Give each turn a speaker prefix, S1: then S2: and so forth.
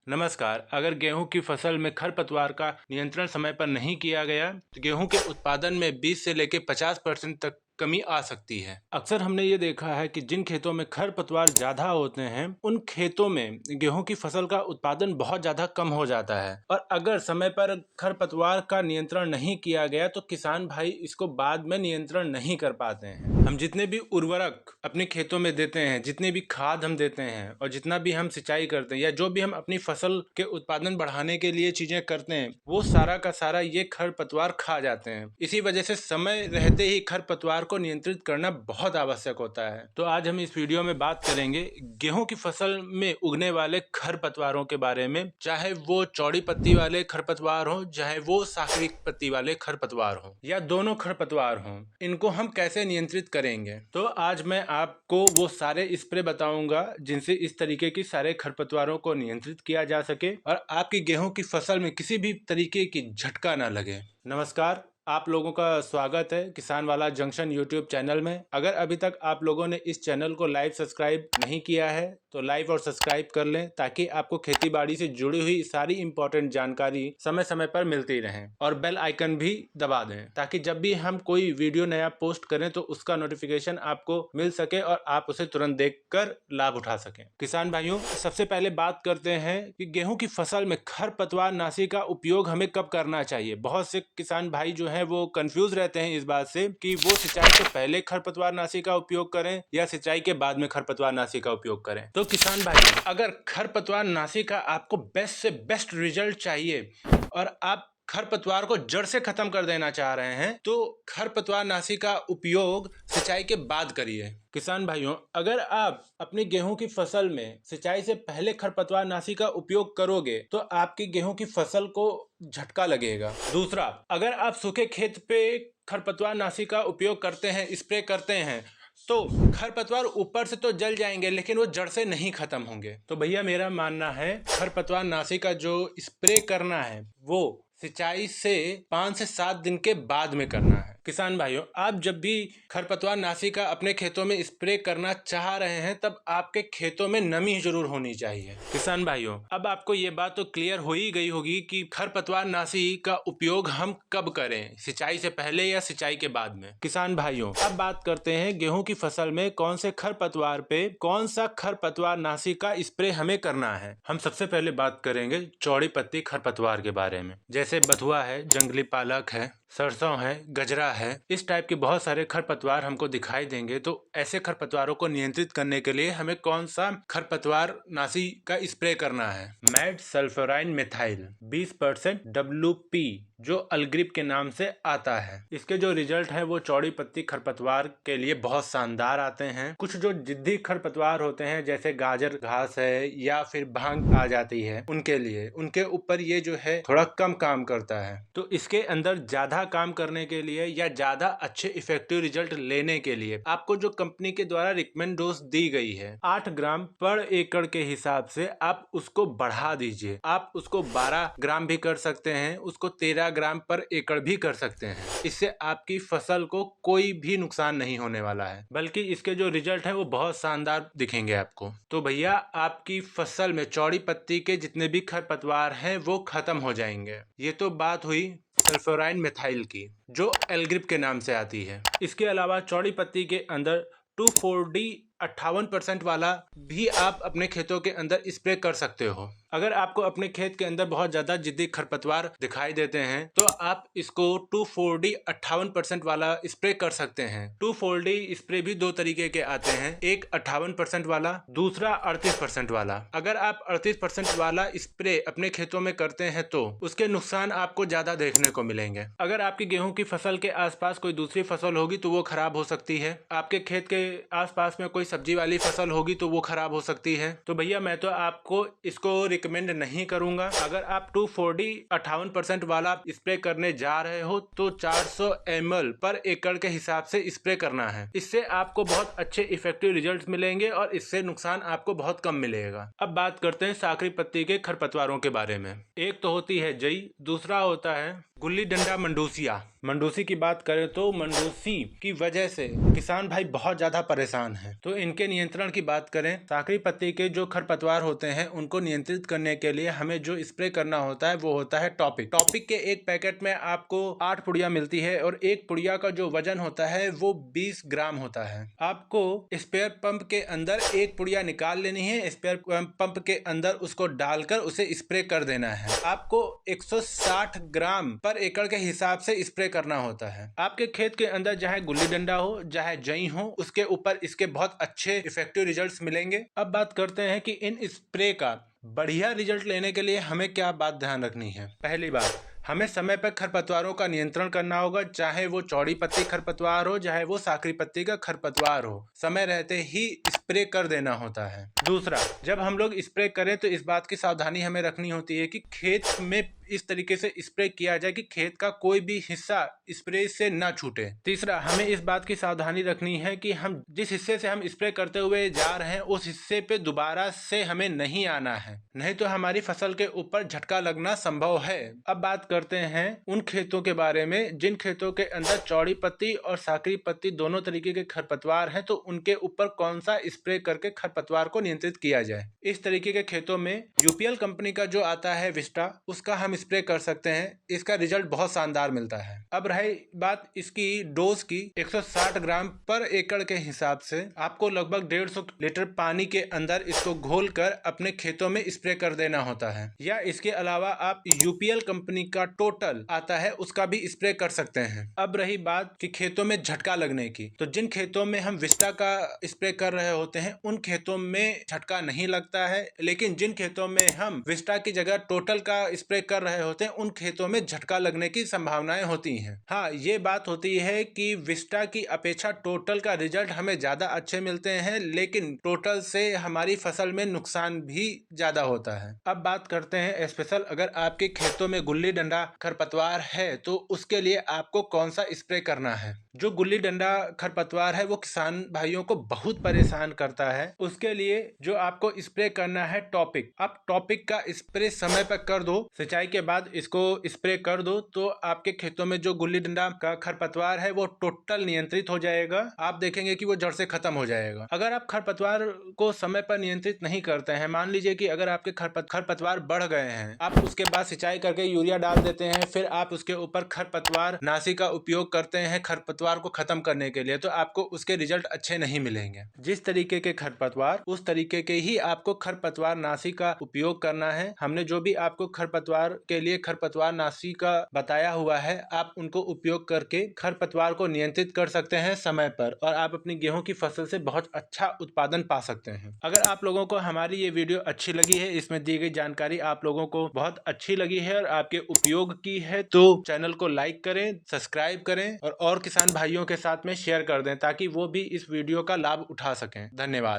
S1: नमस्कार। अगर गेहूं की फसल में खरपतवार का नियंत्रण समय पर नहीं किया गया तो गेहूं के उत्पादन में 20 से लेकर 50% तक कमी आ सकती है। अक्सर हमने ये देखा है कि जिन खेतों में खरपतवार ज्यादा होते हैं उन खेतों में गेहूं की फसल का उत्पादन बहुत ज्यादा कम हो जाता है। और अगर समय पर खरपतवार का नियंत्रण नहीं किया गया तो किसान भाई इसको बाद में नियंत्रण नहीं कर पाते हैं। हम जितने भी उर्वरक अपने खेतों में देते हैं, जितने भी खाद हम देते हैं और जितना भी हम सिंचाई करते हैं या जो भी हम अपनी फसल के उत्पादन बढ़ाने के लिए चीजें करते हैं वो सारा का सारा ये खरपतवार खा जाते हैं। इसी वजह से समय रहते ही खरपतवार को नियंत्रित करना बहुत आवश्यक होता है। तो आज हम इस वीडियो में बात करेंगे गेहूं की फसल में उगने वाले खरपतवारों के बारे में, चाहे वो चौड़ी पत्ती वाले खरपतवार हो, चाहे वो साकरी पत्ती वाले खरपतवार हो या दोनों खरपतवार हो, इनको हम कैसे नियंत्रित करेंगे। तो आज मैं आपको वो सारे स्प्रे बताऊंगा जिनसे इस तरीके की सारे खरपतवारों को नियंत्रित किया जा सके और आपकी गेहूं की फसल में किसी भी तरीके की झटका ना लगे। नमस्कार, आप लोगों का स्वागत है किसान वाला जंक्शन यूट्यूब चैनल में। अगर अभी तक आप लोगों ने इस चैनल को लाइव सब्सक्राइब नहीं किया है तो लाइव और सब्सक्राइब कर लें ताकि आपको खेती बाड़ी से जुड़ी हुई सारी इंपॉर्टेंट जानकारी समय समय पर मिलती रहे। और बेल आइकन भी दबा दें ताकि जब भी हम कोई वीडियो नया पोस्ट करें तो उसका नोटिफिकेशन आपको मिल सके और आप उसे तुरंत देखकर लाभ उठा सकें। किसान भाइयों, सबसे पहले बात करते हैं कि गेहूं की फसल में खरपतवार नाशी का उपयोग हमें कब करना चाहिए। बहुत से किसान भाई जो है वो कंफ्यूज रहते हैं इस बात से कि वो सिंचाई से पहले खरपतवार नाशी का उपयोग करें या सिंचाई के बाद में खरपतवार नाशी का उपयोग करें। तो किसान भाई, अगर खरपतवार नाशी का आपको बेस्ट से बेस्ट रिजल्ट चाहिए और आप खरपतवार को जड़ से खत्म कर देना चाह रहे हैं तो खरपतवार नाशी का उपयोग सिंचाई के बाद करिए। किसान भाइयों, अगर आप अपनी गेहूं की फसल में सिंचाई से पहले खरपतवार नाशी का उपयोग करोगे तो आपकी गेहूं की फसल को झटका लगेगा। दूसरा, अगर आप सूखे खेत पे खरपतवार नाशी का उपयोग करते हैं, स्प्रे करते हैं, तो खरपतवार ऊपर से तो जल जाएंगे लेकिन वो जड़ से नहीं खत्म होंगे। तो भैया मेरा मानना है खरपतवार नाशी का जो स्प्रे करना है वो सिंचाई से 5 से 7 दिन के बाद में करना है। किसान भाइयों, आप जब भी खरपतवार नाशी का अपने खेतों में स्प्रे करना चाह रहे हैं तब आपके खेतों में नमी जरूर होनी चाहिए। किसान भाइयों, अब आपको ये बात तो क्लियर हो ही गई होगी कि खरपतवार नाशी का उपयोग हम कब करें, सिंचाई से पहले या सिंचाई के बाद में। किसान भाइयों, अब बात करते हैं गेहूं की फसल में कौन से खरपतवार पे कौन सा खरपतवार नाशी का स्प्रे हमें करना है। हम सबसे पहले बात करेंगे चौड़ी पत्ती खरपतवार के बारे में। जैसे बथुआ है, जंगली पालक है, सरसों है, गजरा है, इस टाइप के बहुत सारे खरपतवार हमको दिखाई देंगे। तो ऐसे खरपतवारों को नियंत्रित करने के लिए हमें कौन सा खरपतवार नाशी का स्प्रे करना है। मैड सल्फ्योराइन मिथाइल 20% WP जो अलग्रिप के नाम से आता है। इसके जो रिजल्ट है वो चौड़ी पत्ती खरपतवार के लिए बहुत शानदार आते हैं। कुछ जो जिद्दी खरपतवार होते हैं जैसे गाजर घास है या फिर भांग आ जाती है उनके लिए, उनके ऊपर ये जो है थोड़ा कम काम करता है। तो इसके अंदर ज्यादा काम करने के लिए या ज्यादा अच्छे इफेक्टिव रिजल्ट लेने के लिए आपको जो कंपनी के द्वारा रिकमेंड डोज दी गई है 8 ग्राम पर एकड़ के हिसाब से आप उसको बढ़ा दीजिए। आप उसको 12 ग्राम भी कर सकते हैं, उसको 13 ग्राम पर एकड़ भी कर सकते हैं। इससे आपकी फसल को कोई भी नुकसान नहीं होने वाला है, बल्कि इसके जो रिजल्ट है वो बहुत शानदार दिखेंगे आपको। तो भैया आपकी फसल में चौड़ी पत्ती के जितने भी खरपतवार हैं वो खत्म हो जाएंगे। ये तो बात हुई सल्फ्योराइन मिथाइल की जो एलग्रिप के नाम से आती है। इसके अलावा चौड़ी पत्ती के अंदर 2,4-D 58% वाला भी आप अपने खेतों के अंदर स्प्रे कर सकते हो। अगर आपको अपने खेत के अंदर बहुत ज्यादा जिद्दी खरपतवार दिखाई देते हैं तो आप इसको 2,4-D 58% वाला स्प्रे कर सकते हैं। 2,4-D स्प्रे भी दो तरीके के आते हैं, एक 58% वाला, दूसरा 38% वाला। अगर आप 38% वाला स्प्रे अपने खेतों में करते हैं तो उसके नुकसान आपको ज्यादा देखने को मिलेंगे। अगर आपकी गेहूं की फसल के आसपास कोई दूसरी फसल होगी तो वो खराब हो सकती है। आपके खेत के आसपास में कोई सब्जी वाली फसल होगी तो वो खराब हो सकती है। तो भैया मैं तो आपको इसको रिकमेंड नहीं करूंगा। अगर आप 2,4-D 58% वाला स्प्रे करने जा रहे हो तो 400 ml पर एकड़ के हिसाब से स्प्रे करना है। इससे आपको बहुत अच्छे इफेक्टिव रिजल्ट्स मिलेंगे और इससे नुकसान आपको बहुत कम मिलेगा। अब बात करते हैं साकरी पत्ती के खरपतवारों के बारे में। एक तो होती है जई, दूसरा होता है गुल्ली डंडा मंडूसिया। मंडूसी की बात करें तो मंडूसी की वजह से किसान भाई बहुत ज्यादा परेशान हैं। तो इनके नियंत्रण की बात करें, साकरी पत्ती के जो खरपतवार होते हैं उनको नियंत्रित करने के लिए हमें जो स्प्रे करना होता है वो होता है टॉपिक। टॉपिक के एक पैकेट में आपको 8 पुड़िया मिलती है और एक पुड़िया का जो वजन होता है वो 20 ग्राम होता है। आपको स्प्रेयर पंप के अंदर एक पुड़िया निकाल लेनी है, स्प्रेयर पंप के अंदर उसको डालकर उसे स्प्रे कर देना है। आपको 160 ग्राम पर एकड़ के हिसाब से स्प्रे करना होता है। आपके खेत के अंदर चाहे गुल्ली डंडा हो चाहे जई हो, उसके ऊपर इसके बहुत अच्छे इफेक्टिव रिजल्ट्स मिलेंगे। अब बात करते हैं कि इन स्प्रे का बढ़िया रिजल्ट लेने के लिए हमें क्या बात ध्यान रखनी है। पहली बात, हमें समय पर खरपतवारों का नियंत्रण करना होगा, चाहे वो चौड़ी पत्ती खरपतवार हो चाहे वो साकरी पत्ती का खरपतवार हो, समय रहते ही स्प्रे कर देना होता है। दूसरा, जब हम लोग स्प्रे करें तो इस बात की सावधानी हमें रखनी होती है कि खेत में इस तरीके से स्प्रे किया जाए कि खेत का कोई भी हिस्सा स्प्रे से ना छूटे। तीसरा, हमें इस बात की सावधानी रखनी है कि हम जिस हिस्से से हम स्प्रे करते हुए जा रहे हैं उस हिस्से पे दोबारा से हमें नहीं आना है, नहीं तो हमारी फसल के ऊपर झटका लगना संभव है। अब बात करते हैं उन खेतों के बारे में जिन खेतों के अंदर चौड़ी पत्ती और साकरी पत्ती दोनों तरीके के खरपतवार हैं, तो उनके ऊपर कौन सा स्प्रे करके खरपतवार को नियंत्रित किया जाए। इस तरीके के खेतों में यूपीएल कंपनी का जो आता है विस्टा, उसका हम स्प्रे कर सकते हैं। इसका रिजल्ट बहुत शानदार मिलता है। अब रही बात इसकी डोज की, 160 ग्राम पर एकड़ के हिसाब से आपको लगभग 150 लीटर पानी के अंदर इसको घोलकर अपने खेतों में स्प्रे कर देना होता है। या इसके अलावा आप यूपीएल कंपनी का टोटल आता है उसका भी स्प्रे कर सकते हैं। अब रही बात कि खेतों में झटका लगने की, तो जिन खेतों में हम विस्टा का स्प्रे कर रहे होते हैं उन खेतों में झटका नहीं लगता है, लेकिन जिन खेतों में हम विस्टा की जगह टोटल का स्प्रे कर रहे होते हैं उन खेतों में झटका लगने की संभावनाएं होती हैं। हाँ, ये बात होती है कि विस्टा की अपेक्षा टोटल का रिजल्ट हमें ज्यादा अच्छे मिलते हैं, लेकिन टोटल से हमारी फसल में नुकसान भी ज्यादा होता है। अब बात करते हैं स्पेशल, अगर आपके खेतों में गुल्ली डंडा खरपतवार है तो उसके लिए आपको कौन सा स्प्रे करना है। जो गुल्ली डंडा खरपतवार है वो किसान भाइयों को बहुत परेशान करता है। उसके लिए जो आपको स्प्रे करना है टॉपिक। आप टॉपिक का स्प्रे समय पर कर दो, सिंचाई के बाद इसको स्प्रे कर दो, तो आपके खेतों में जो गुल्ली डंडा का खरपतवार है वो टोटल नियंत्रित हो जाएगा। आप देखेंगे कि वो जड़ से खत्म हो जाएगा। अगर आप खरपतवार को समय पर नियंत्रित नहीं करते हैं, मान लीजिए कि अगर आपके खरपतवार बढ़ गए हैं, आप उसके बाद सिंचाई करके यूरिया डाल देते हैं, फिर आप उसके ऊपर खरपतवार नाशी का उपयोग करते हैं खरपतवार को खत्म करने के लिए, तो आपको उसके रिजल्ट अच्छे नहीं मिलेंगे। जिस तरीके के खरपतवार उस तरीके के ही आपको खरपतवार नाशी का उपयोग करना है। हमने जो भी आपको खरपतवार के लिए खरपतवार नाशी का बताया हुआ है, आप उनको उपयोग करके खरपतवार को नियंत्रित कर सकते हैं समय पर, और आप अपनी गेहूं की फसल से बहुत अच्छा उत्पादन पा सकते हैं। अगर आप लोगों को हमारी ये वीडियो अच्छी लगी है, इसमें दी गई जानकारी आप लोगों को बहुत अच्छी लगी है और आपके उपयोग की है, तो चैनल को लाइक करें, सब्सक्राइब करें और किसान भाइयों के साथ में शेयर कर दें ताकि वो भी इस वीडियो का लाभ उठा सकें। धन्यवाद।